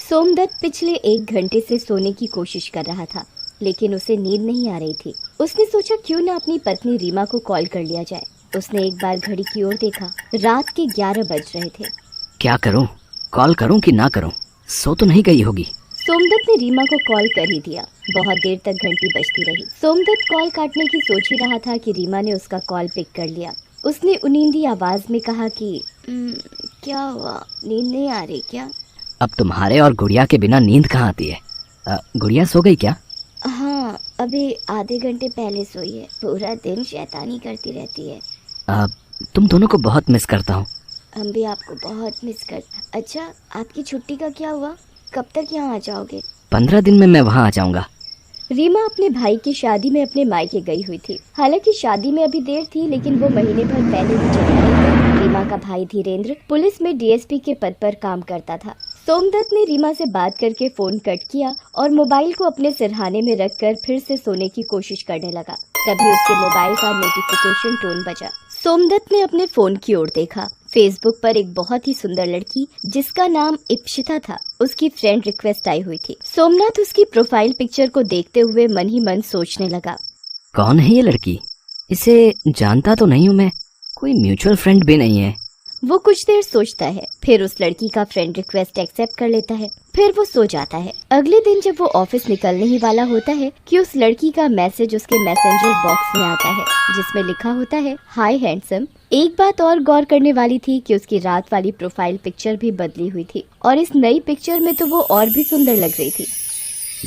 सोमदत्त पिछले 1 घंटे से सोने की कोशिश कर रहा था, लेकिन उसे नींद नहीं आ रही थी। उसने सोचा क्यों न अपनी पत्नी रीमा को कॉल कर लिया जाए। उसने एक बार घड़ी की ओर देखा। रात के 11 बज रहे थे। क्या करूं? कॉल करूं कि ना करूं? सो तो नहीं गई होगी। सोमदत्त ने रीमा को कॉल कर ही दिया। बहुत देर तक घंटी बजती रही। सोमदत्त कॉल काटने की सोच ही रहा था कि रीमा ने उसका कॉल पिक कर लिया। उसने उनींदी आवाज में कहा कि क्या हुआ, नींद नहीं आ रही क्या? अब तुम्हारे और गुड़िया के बिना नींद कहाँ आती है? गुड़िया सो गई क्या? हाँ, अभी आधे घंटे पहले सोई है। पूरा दिन शैतानी करती रहती है। तुम दोनों को बहुत मिस करता हूँ। हम भी आपको बहुत मिस कर। अच्छा, आपकी छुट्टी का क्या हुआ? कब तक यहाँ आ जाओगे? 15 दिन में मैं वहाँ आ जाऊंगा। रीमा अपने भाई की शादी में अपने मायके गई हुई थी। हालांकि शादी में अभी देर थी, लेकिन वो महीने भर पहले ही चली गई। रीमा का भाई धीरेन्द्र पुलिस में डीएसपी के पद पर काम करता था। सोमदत्त ने रीमा से बात करके फोन कट किया और मोबाइल को अपने सिरहाने में रखकर फिर से सोने की कोशिश करने लगा। तभी उसके मोबाइल का नोटिफिकेशन टोन बजा। सोमदत्त ने अपने फोन की ओर देखा। फेसबुक पर एक बहुत ही सुंदर लड़की जिसका नाम इप्शिता था, उसकी फ्रेंड रिक्वेस्ट आई हुई थी। सोमनाथ उसकी प्रोफाइल पिक्चर को देखते हुए मन ही मन सोचने लगा, कौन है ये लड़की? इसे जानता तो नहीं हूँ मैं। कोई म्यूचुअल फ्रेंड भी नहीं है। वो कुछ देर सोचता है, फिर उस लड़की का फ्रेंड रिक्वेस्ट एक्सेप्ट कर लेता है। फिर वो सो जाता है। अगले दिन जब वो ऑफिस निकलने ही वाला होता है कि उस लड़की का मैसेज उसके मैसेंजर बॉक्स में आता है, जिसमें लिखा होता है, हाय हैंडसम। एक बात और गौर करने वाली थी कि उसकी रात वाली प्रोफाइल पिक्चर भी बदली हुई थी और इस नई पिक्चर में तो वो और भी सुंदर लग रही थी।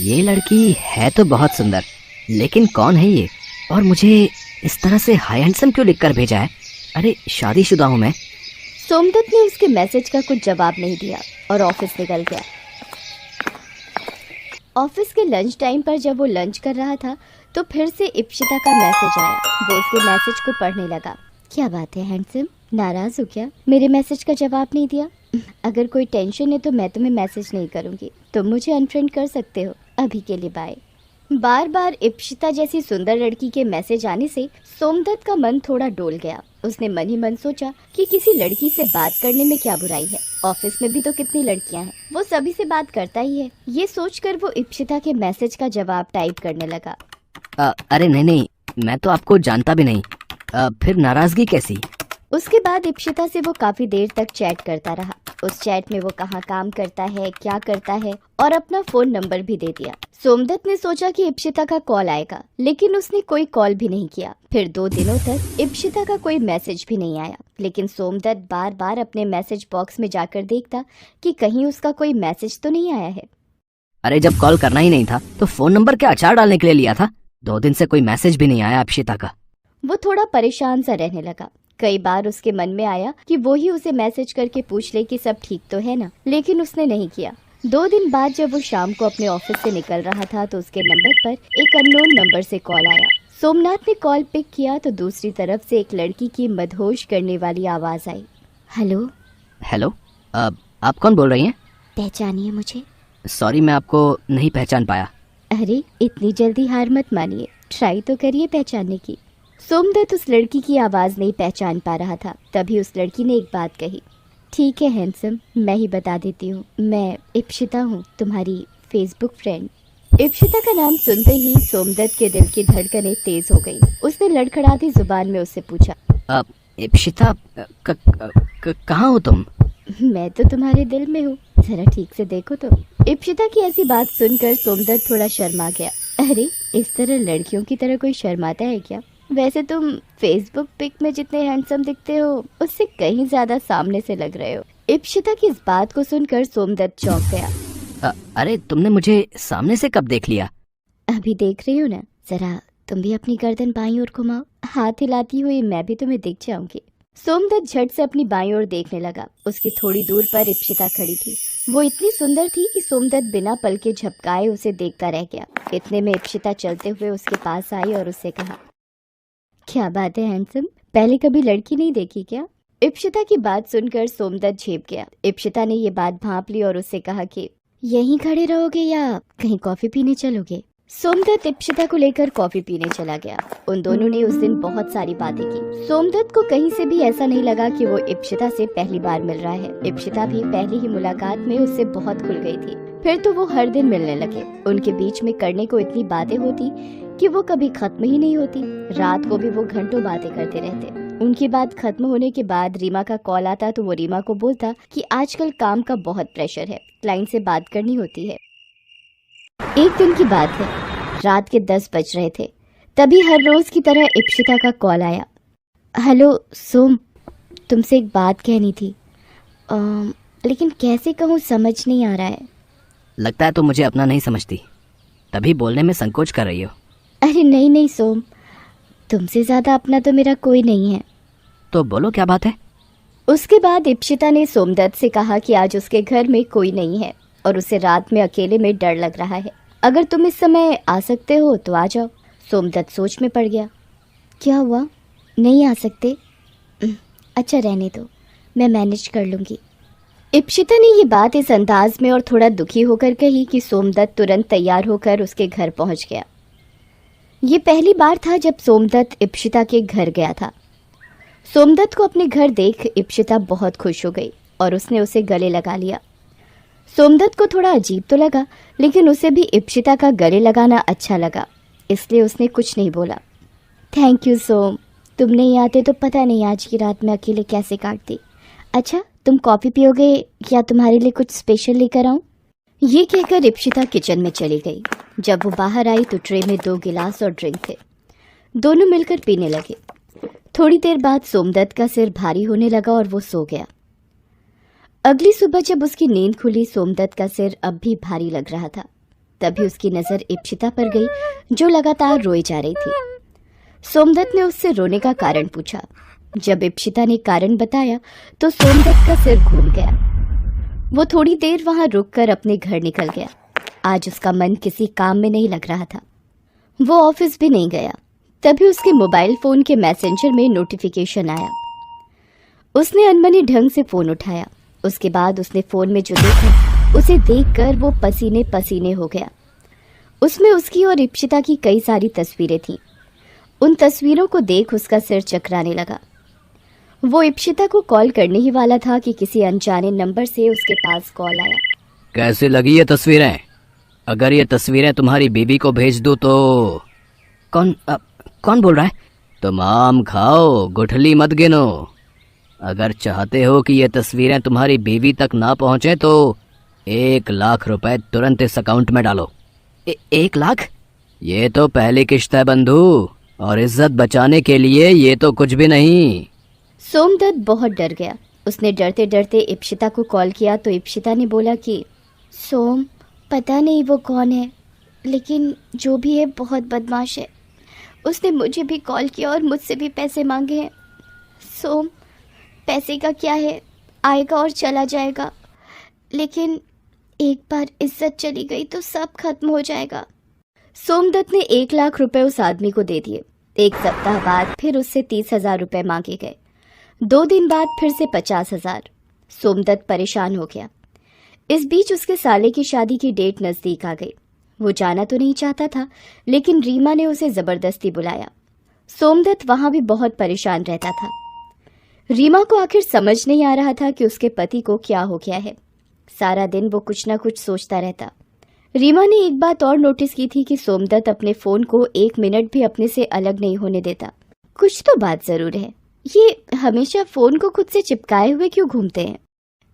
ये लड़की है तो बहुत सुंदर, लेकिन कौन है ये? और मुझे इस तरह से हाय हैंडसम क्यों लिखकर भेजा है? अरे शादीशुदा हूँ मैं। सोमदत्त ने उसके मैसेज का कुछ जवाब नहीं दिया और ऑफिस निकल गया। ऑफिस के लंच टाइम पर जब वो लंच कर रहा था तो फिर से इप्शिता का मैसेज आया। वो उसके मैसेज को पढ़ने लगा। क्या बात है हैंडसम, नाराज हो क्या? मेरे मैसेज का जवाब नहीं दिया? अगर कोई टेंशन है तो मैं तुम्हें मैसेज नहीं करूंगी। तुम मुझे अनफ्रेंड कर सकते हो। अभी के लिए बाय। बार बार इप्शिता जैसी सुंदर लड़की के मैसेज आने से सोमदत्त का मन थोड़ा डोल गया। उसने मन ही मन सोचा कि किसी लड़की से बात करने में क्या बुराई है। ऑफिस में भी तो कितनी लड़कियां हैं, वो सभी से बात करता ही है। ये सोचकर वो इप्शिता के मैसेज का जवाब टाइप करने लगा। अरे नहीं, मैं तो आपको जानता भी नहीं। फिर नाराजगी कैसी? उसके बाद इप्शिता से वो काफी देर तक चैट करता रहा। उस चैट में वो कहाँ काम करता है, क्या करता है और अपना फोन नंबर भी दे दिया। सोमदत्त ने सोचा कि इप्शिता का कॉल आएगा, लेकिन उसने कोई कॉल भी नहीं किया। फिर 2 दिनों तक इप्शिता का कोई मैसेज भी नहीं आया, लेकिन सोमदत्त बार बार अपने मैसेज बॉक्स में जाकर देखता कि कहीं उसका कोई मैसेज तो नहीं आया है। अरे जब कॉल करना ही नहीं था तो फोन नंबर क्या अचार डालने के लिए लिया था? 2 दिन से कोई मैसेज भी नहीं आया इप्शिता का। वो थोड़ा परेशान सा रहने लगा। कई बार उसके मन में आया कि वो ही उसे मैसेज करके पूछ ले कि सब ठीक तो है ना, लेकिन उसने नहीं किया। 2 दिन बाद जब वो शाम को अपने ऑफिस से निकल रहा था तो उसके नंबर पर एक अननोन नंबर से कॉल आया। सोमनाथ ने कॉल पिक किया तो दूसरी तरफ से एक लड़की की मदहोश करने वाली आवाज आई। हेलो। हेलो, आप कौन बोल रही हैं? पहचानिए मुझे। सॉरी, मैं आपको नहीं पहचान पाया। अरे इतनी जल्दी हार मत मानिए, ट्राई तो करिए पहचानने की। सोमदत्त उस लड़की की आवाज नहीं पहचान पा रहा था। तभी उस लड़की ने एक बात कही। ठीक है हैंडसम, मैं ही बता देती हूँ, मैं इप्शिता हूँ, तुम्हारी फेसबुक फ्रेंड। इप्शिता का नाम सुनते ही सोमदत्त के दिल की धड़कनें तेज हो गई। उसने लड़खड़ाती जुबान में उससे पूछा, इप्शिता, कहाँ हो तुम? मैं तो तुम्हारे दिल में हूँ, जरा ठीक से देखो तो। इप्शिता की ऐसी बात सुनकर सोमदत्त थोड़ा शर्मा गया। अरे इस तरह लड़कियों की तरह कोई शर्माता है क्या? वैसे तुम फेसबुक पिक में जितने हैंडसम दिखते हो उससे कहीं ज्यादा सामने से लग रहे हो। इप्शिता की इस बात को सुनकर सोमदत्त चौंक गया। अरे तुमने मुझे सामने से कब देख लिया? अभी देख रही हूँ ना, जरा तुम भी अपनी गर्दन बाईं ओर घुमाओ, हाथ हिलाती हुई मैं भी तुम्हें दिख जाऊंगी। सोमदत्त झट से अपनी बाईं ओर देखने लगा। उसकी थोड़ी दूर पर इप्शिता खड़ी थी। वो इतनी सुंदर थी कि सोमदत्त बिना पलके झपकाए उसे देखता रह गया। इतने में इप्शिता चलते हुए उसके पास आई और उससे कहा, क्या बात है हैंडसम, पहले कभी लड़की नहीं देखी क्या? इप्शिता की बात सुनकर सोमदत्त झेप गया। इप्शिता ने ये बात भांप ली और उससे कहा कि यहीं खड़े रहोगे या कहीं कॉफी पीने चलोगे? सोमदत्त इप्शिता को लेकर कॉफी पीने चला गया। उन दोनों ने उस दिन बहुत सारी बातें की। सोमदत्त को कहीं से भी ऐसा नहीं लगा कि वो इप्शिता से पहली बार मिल रहा है। इप्शिता भी पहली ही मुलाकात में उससे बहुत खुल गई थी। फिर तो वो हर दिन मिलने लगे। उनके बीच में करने को इतनी बातें होती कि वो कभी खत्म ही नहीं होती। रात को भी वो घंटों बातें करते रहते। उनकी बात खत्म होने के बाद रीमा का कॉल आता तो वो रीमा को बोलता कि आजकल काम का बहुत प्रेशर है, क्लाइंट से बात करनी होती है। एक दिन की बात है, रात के 10 बज रहे थे। तभी हर रोज की तरह इप्शिता का कॉल आया। हेलो सोम, तुमसे एक बात कहनी थी, लेकिन कैसे कहूँ समझ नहीं आ रहा है। लगता है तुम मुझे अपना नहीं समझती, तभी बोलने में संकोच कर रही हो। अरे नहीं नहीं सोम, तुमसे ज्यादा अपना तो मेरा कोई नहीं है। तो बोलो क्या बात है। उसके बाद इप्शिता ने सोमदत्त से कहा कि आज उसके घर में कोई नहीं है और उसे रात में अकेले में डर लग रहा है। अगर तुम इस समय आ सकते हो तो आ जाओ। सोमदत्त सोच में पड़ गया। क्या हुआ, नहीं आ सकते? अच्छा रहने दो, मैं मैनेज कर लूँगी। इप्शिता ने ये बात इस अंदाज में और थोड़ा दुखी होकर कही कि सोमदत्त तुरंत तैयार होकर उसके घर पहुंच गया। ये पहली बार था जब सोमदत्त इप्शिता के घर गया था। सोमदत्त को अपने घर देख इप्शिता बहुत खुश हो गई और उसने उसे गले लगा लिया। सोमदत्त को थोड़ा अजीब तो लगा, लेकिन उसे भी इप्शिता का गले लगाना अच्छा लगा, इसलिए उसने कुछ नहीं बोला। थैंक यू सोम, तुम नहीं आते तो पता नहीं आज की रात में अकेले कैसे काटती। अच्छा, तुम कॉफ़ी पियोगे या तुम्हारे लिए कुछ स्पेशल लेकर आऊं? ये कहकर इप्शिता किचन में चली गई। जब वो बाहर आई तो ट्रे में 2 गिलास और ड्रिंक थे। दोनों मिलकर पीने लगे। थोड़ी देर बाद सोमदत्त का सिर भारी होने लगा और वो सो गया। अगली सुबह जब उसकी नींद खुली, सोमदत्त का सिर अब भी भारी लग रहा था। तभी उसकी नजर इप्शिता पर गई, जो लगातार रोई जा रही थी। सोमदत्त ने उससे रोने का कारण पूछा। जब इप्शिता ने कारण बताया तो सोमदत्त का सिर घूम गया। वो थोड़ी देर वहां रुककर अपने घर निकल गया। आज उसका मन किसी काम में नहीं लग रहा था। वो ऑफिस भी नहीं गया। तभी उसके मोबाइल फोन के मैसेंजर में नोटिफिकेशन आया। उसने अनमने ढंग से फोन उठाया। उसके बाद उसने फोन में जो देखा उसे देखकर वो पसीने पसीने हो गया। उसमें उसकी और इप्शिता की कई सारी तस्वीरें थीं। उन तस्वीरों को देख उसका सिर चकराने लगा। वो इप्शिता को कॉल करने ही वाला था कि किसी अनजाने नंबर से उसके पास कॉल आया। कैसे लगी ये तस्वीरें? अगर ये तस्वीरें तुम्हारी बीबी को भेज दूं तो? कौन बोल रहा है? तुम आम खाओ, गुठली मत गिनो। अगर चाहते हो कि ये तस्वीरें तुम्हारी बीवी तक ना पहुंचे तो 1 लाख रुपए तुरंत इस अकाउंट में डालो। 1 लाख? ये तो पहली किश्त है बंधु, और इज्जत बचाने के लिए ये तो कुछ भी नहीं। सोमदत्त बहुत डर गया। उसने डरते डरते इप्शिता को कॉल किया तो इप्शिता ने बोला कि सोम, पता नहीं वो कौन है, लेकिन जो भी है बहुत बदमाश है। उसने मुझे भी कॉल किया और मुझसे भी पैसे मांगे हैं। सोम, पैसे का क्या है, आएगा और चला जाएगा, लेकिन एक बार इज्जत चली गई तो सब खत्म हो जाएगा। सोमदत्त ने 1 लाख रुपए उस आदमी को दे दिए। 1 सप्ताह बाद फिर उससे 30,000 रुपए मांगे गए। 2 दिन बाद फिर से 50,000। सोमदत्त परेशान हो गया। इस बीच उसके साले की शादी की डेट नजदीक आ गई। वो जाना तो नहीं चाहता था, लेकिन रीमा ने उसे जबरदस्ती बुलाया। सोमदत्त वहां भी बहुत परेशान रहता था। रीमा को आखिर समझ नहीं आ रहा था कि उसके पति को क्या हो गया है। सारा दिन वो कुछ न कुछ सोचता रहता। रीमा ने एक बात और नोटिस की थी कि सोमदत्त अपने फोन को 1 मिनट भी अपने से अलग नहीं होने देता। कुछ तो बात जरूर है, ये हमेशा फोन को खुद से चिपकाए हुए क्यों घूमते हैं।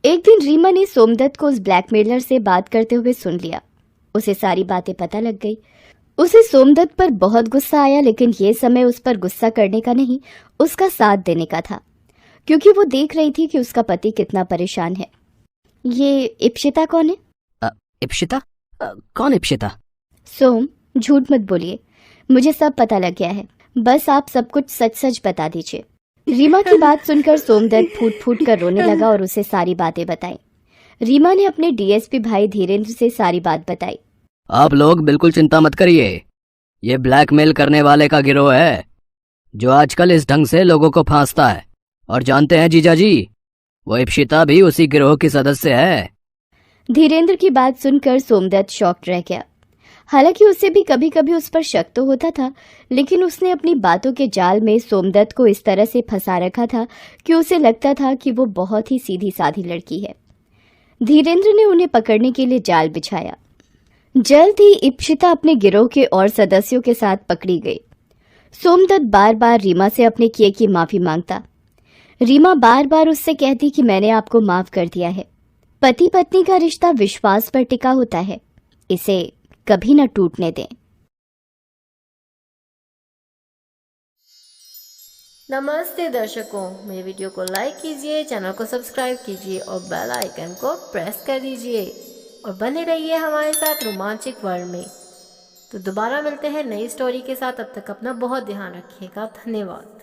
एक दिन रीमा ने सोमदत्त को उस ब्लैकमेलर से बात करते हुए सुन लिया। उसे सारी बातें पता लग गई। उसे सोमदत्त पर बहुत गुस्सा आया, लेकिन ये समय उस पर गुस्सा करने का नहीं, उसका साथ देने का था, क्योंकि वो देख रही थी कि उसका पति कितना परेशान है। ये इप्शिता कौन है? इप्शिता? कौन इप्शिता? सोम, झूठ मत बोलिए, मुझे सब पता लग गया है। बस आप सब कुछ सच सच बता दीजिए। रीमा की बात सुनकर सोमदत्त फूट फूट कर रोने लगा और उसे सारी बातें बताई। रीमा ने अपने डीएसपी भाई धीरेन्द्र से सारी बात बताई। आप लोग बिल्कुल चिंता मत करिए, ये ब्लैकमेल करने वाले का गिरोह है जो आजकल इस ढंग से लोगों को फांसता है। और जानते हैं जीजाजी, वो इप्शिता भी उसी गिरोह की सदस्य है। धीरेन्द्र की बात सुनकर सोमदत्त शॉक्ड रह गया। हालांकि उसे भी कभी कभी उस पर शक तो होता था, लेकिन उसने अपनी बातों के जाल में सोमदत्त को इस तरह से फंसा रखा था कि उसे लगता था कि वो बहुत ही सीधी साधी लड़की है। धीरेंद्र ने उन्हें पकड़ने के लिए जाल बिछाया। जल्द ही इप्सिता अपने गिरोह के और सदस्यों के साथ पकड़ी गई। सोमदत्त बार बार रीमा से अपने किए की माफी मांगता। रीमा बार बार उससे कहती कि मैंने आपको माफ कर दिया है। पति पत्नी का रिश्ता विश्वास पर टिका होता है, इसे कभी न टूटने दें। नमस्ते दर्शकों, मेरे वीडियो को लाइक कीजिए, चैनल को सब्सक्राइब कीजिए और बेल आइकन को प्रेस कर दीजिए और बने रहिए हमारे साथ रोमांचक वर्ल्ड में। तो दोबारा मिलते हैं नई स्टोरी के साथ, तब तक अपना बहुत ध्यान रखिएगा। धन्यवाद।